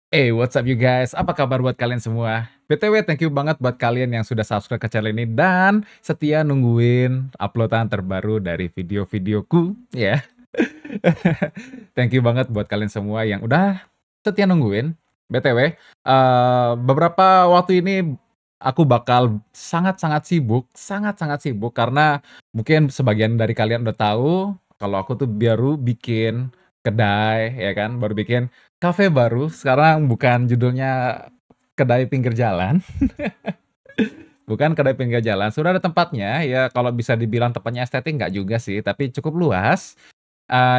What's up you guys? Apa kabar buat kalian semua? BTW, thank you banget buat kalian yang sudah subscribe ke channel ini dan setia nungguin uploadan terbaru dari video-videoku, ya. Thank you banget buat kalian semua yang udah setia nungguin. BTW, beberapa waktu ini aku bakal sangat-sangat sibuk karena mungkin sebagian dari kalian udah tahu kalau aku tuh baru bikin kedai, ya kan, baru bikin kafe baru. Sekarang bukan judulnya kedai pinggir jalan, bukan kedai pinggir jalan, sudah ada tempatnya, ya kalau bisa dibilang tempatnya estetik nggak juga sih, tapi cukup luas,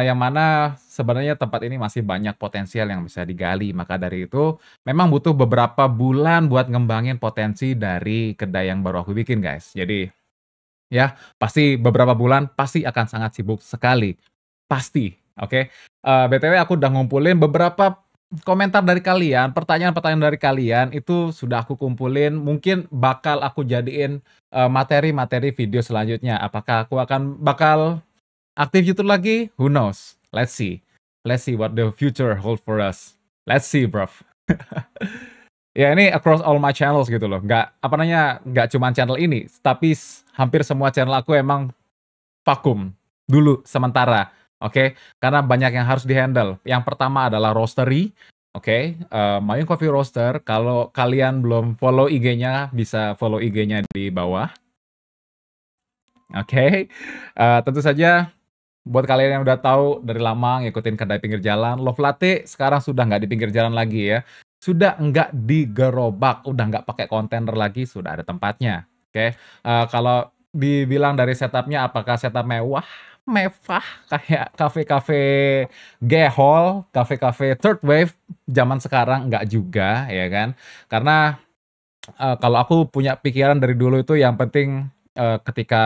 yang mana sebenarnya tempat ini masih banyak potensial yang bisa digali. Maka dari itu, memang butuh beberapa bulan buat ngembangin potensi dari kedai yang baru aku bikin, guys. Jadi, ya pasti beberapa bulan pasti akan sangat sibuk sekali, pasti, oke? BTW aku udah ngumpulin beberapa komentar dari kalian, pertanyaan-pertanyaan dari kalian, itu sudah aku kumpulin, mungkin bakal aku jadiin, materi-materi video selanjutnya. Apakah aku bakal aktif YouTube lagi? Who knows? Let's see. Let's see what the future hold for us. Let's see, bro. Ya ini across all my channels gitu loh. Nggak cuma channel ini, tapi hampir semua channel aku emang vakum dulu sementara, oke? Karena banyak yang harus di-handle. Yang pertama adalah roastery, oke? Mayung Coffee Roaster. Kalau kalian belum follow IG-nya, bisa follow IG-nya di bawah. Oke. Tentu saja buat kalian yang udah tahu dari lama ngikutin kedai pinggir jalan, Love Latte sekarang sudah nggak di pinggir jalan lagi ya. Sudah nggak di gerobak, udah nggak pakai kontainer lagi, sudah ada tempatnya. Oke. Kalau dibilang dari setupnya, apakah setup mewah? Mewah kayak kafe-kafe gehol, kafe-kafe third wave zaman sekarang nggak juga, ya kan? Karena kalau aku punya pikiran dari dulu itu yang penting ketika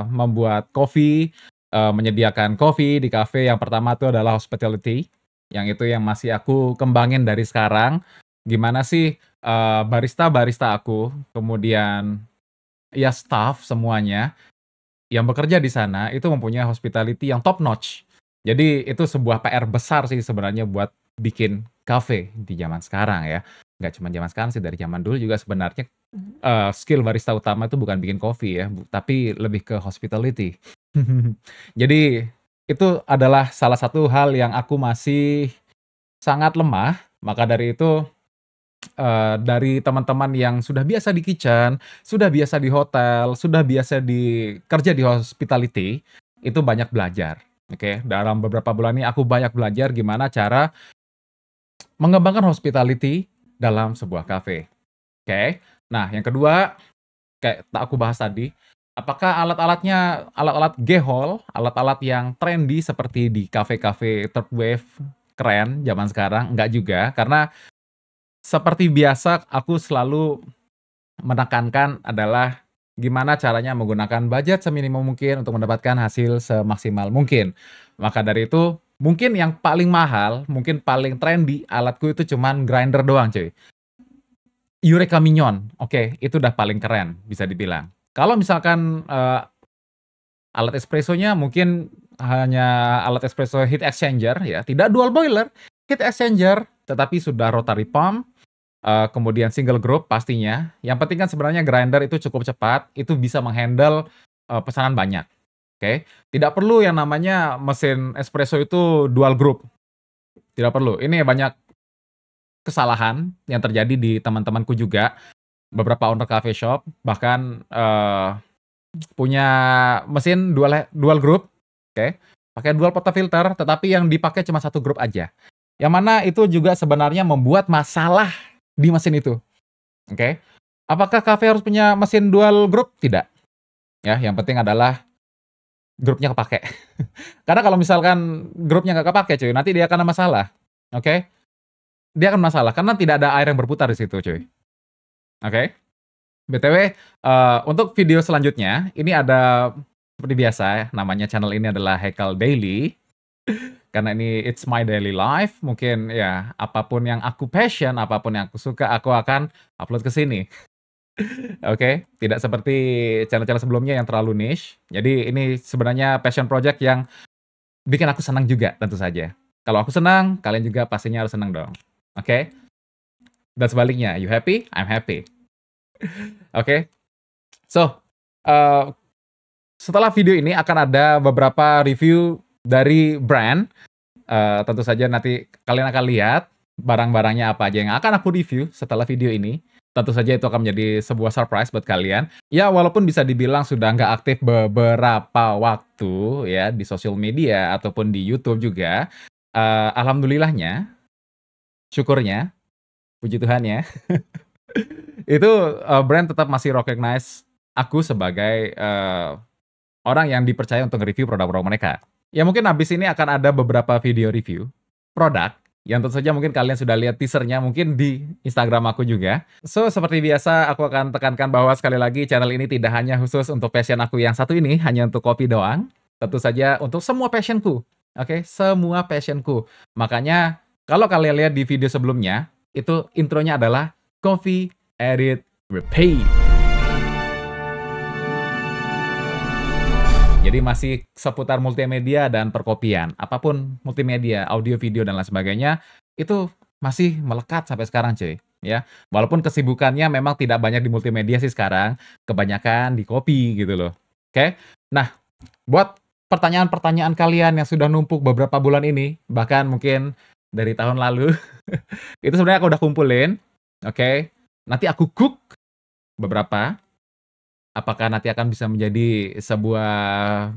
membuat kopi, menyediakan kopi di kafe, yang pertama itu adalah hospitality, yang itu yang masih aku kembangin dari sekarang. Gimana sih barista-barista aku, kemudian ya staff semuanya yang bekerja di sana itu mempunyai hospitality yang top notch. Jadi itu sebuah PR besar sih sebenarnya buat bikin kafe di zaman sekarang ya. Nggak cuma zaman sekarang sih, dari zaman dulu juga sebenarnya skill barista utama itu bukan bikin kopi ya, tapi lebih ke hospitality. Jadi itu adalah salah satu hal yang aku masih sangat lemah. Maka dari itu dari teman-teman yang sudah biasa di kitchen, sudah biasa di hotel, sudah biasa kerja di hospitality, itu banyak belajar. Oke, dalam beberapa bulan ini aku banyak belajar gimana cara mengembangkan hospitality dalam sebuah cafe. Oke. Nah, yang kedua, kayak tak aku bahas tadi, apakah alat-alat gehol, alat-alat yang trendy seperti di kafe-kafe third wave keren zaman sekarang? Enggak juga, karena seperti biasa aku selalu menekankan adalah gimana caranya menggunakan budget seminimum mungkin untuk mendapatkan hasil semaksimal mungkin. Maka dari itu, mungkin yang paling mahal, mungkin paling trendy alatku itu cuman grinder doang, cuy. Eureka Mignon, oke, itu udah paling keren bisa dibilang. Kalau misalkan alat espressonya mungkin hanya alat espresso heat exchanger ya, tidak dual boiler, heat exchanger, tetapi sudah rotary pump, kemudian single group pastinya. Yang penting kan sebenarnya grinder itu cukup cepat, itu bisa menghandle pesanan banyak. Oke, tidak perlu yang namanya mesin espresso itu dual group. Tidak perlu. Ini banyak kesalahan yang terjadi di teman-temanku juga. Beberapa owner cafe shop bahkan punya mesin dual group, oke, pakai dual portafilter, tetapi yang dipakai cuma satu grup aja. Yang mana itu juga sebenarnya membuat masalah di mesin itu. Oke. Apakah kafe harus punya mesin dual group? Tidak. Ya, yang penting adalah grupnya kepake. Karena kalau misalkan grupnya nggak kepake, cuy, nanti dia akan ada masalah. Oke? Dia akan masalah karena tidak ada air yang berputar di situ, cuy. Oke? BTW, untuk video selanjutnya, ini ada seperti biasa ya, namanya channel ini adalah Haikal Daily. Karena ini it's my daily life, mungkin ya apapun yang aku passion, apapun yang aku suka, aku akan upload ke sini. Oke, tidak seperti channel-channel sebelumnya yang terlalu niche. Jadi ini sebenarnya passion project yang bikin aku senang juga tentu saja. Kalau aku senang, kalian juga pastinya harus senang dong. Oke? Dan sebaliknya, you happy? I'm happy. Oke. So, uh, setelah video ini akan ada beberapa review dari brand. Tentu saja nanti kalian akan lihat barang-barangnya apa aja yang akan aku review setelah video ini. Tentu saja itu akan menjadi sebuah surprise buat kalian. Ya, walaupun bisa dibilang sudah nggak aktif beberapa waktu ya di sosial media ataupun di YouTube juga. Alhamdulillahnya, syukurnya, puji Tuhan ya, itu brand tetap masih recognize aku sebagai orang yang dipercaya untuk review produk-produk mereka. Ya mungkin habis ini akan ada beberapa video review produk yang tentu saja mungkin kalian sudah lihat teasernya mungkin di Instagram aku juga. So, seperti biasa aku akan tekankan bahwa sekali lagi channel ini tidak hanya khusus untuk passion aku yang satu ini, hanya untuk kopi doang. Tentu saja untuk semua passionku. Oke, semua passionku. Makanya kalau kalian lihat di video sebelumnya, itu intronya adalah Coffee, Edit, Repeat. Jadi masih seputar multimedia dan perkopian. Apapun multimedia, audio, video, dan lain sebagainya, itu masih melekat sampai sekarang, cuy. Ya, walaupun kesibukannya memang tidak banyak di multimedia sih sekarang, kebanyakan di kopi gitu loh. Oke? Nah, buat pertanyaan-pertanyaan kalian yang sudah numpuk beberapa bulan ini, bahkan mungkin dari tahun lalu, itu sebenarnya aku udah kumpulin. Oke? Nanti aku cook beberapa. Apakah nanti akan bisa menjadi sebuah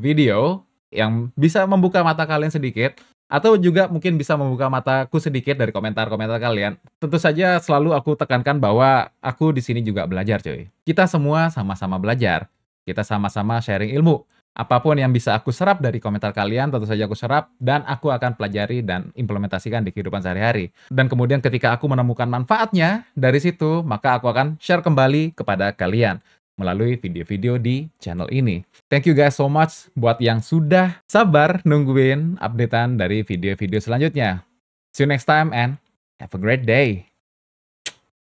video yang bisa membuka mata kalian sedikit, atau juga mungkin bisa membuka mataku sedikit dari komentar-komentar kalian. Tentu saja selalu aku tekankan bahwa aku di sini juga belajar, coy. Kita semua sama-sama belajar. Kita sama-sama sharing ilmu. Apapun yang bisa aku serap dari komentar kalian, tentu saja aku serap, dan aku akan pelajari dan implementasikan di kehidupan sehari-hari. Dan kemudian ketika aku menemukan manfaatnya dari situ, maka aku akan share kembali kepada kalian melalui video-video di channel ini. Thank you guys so much buat yang sudah sabar nungguin updatean dari video-video selanjutnya. See you next time and have a great day.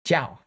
Ciao!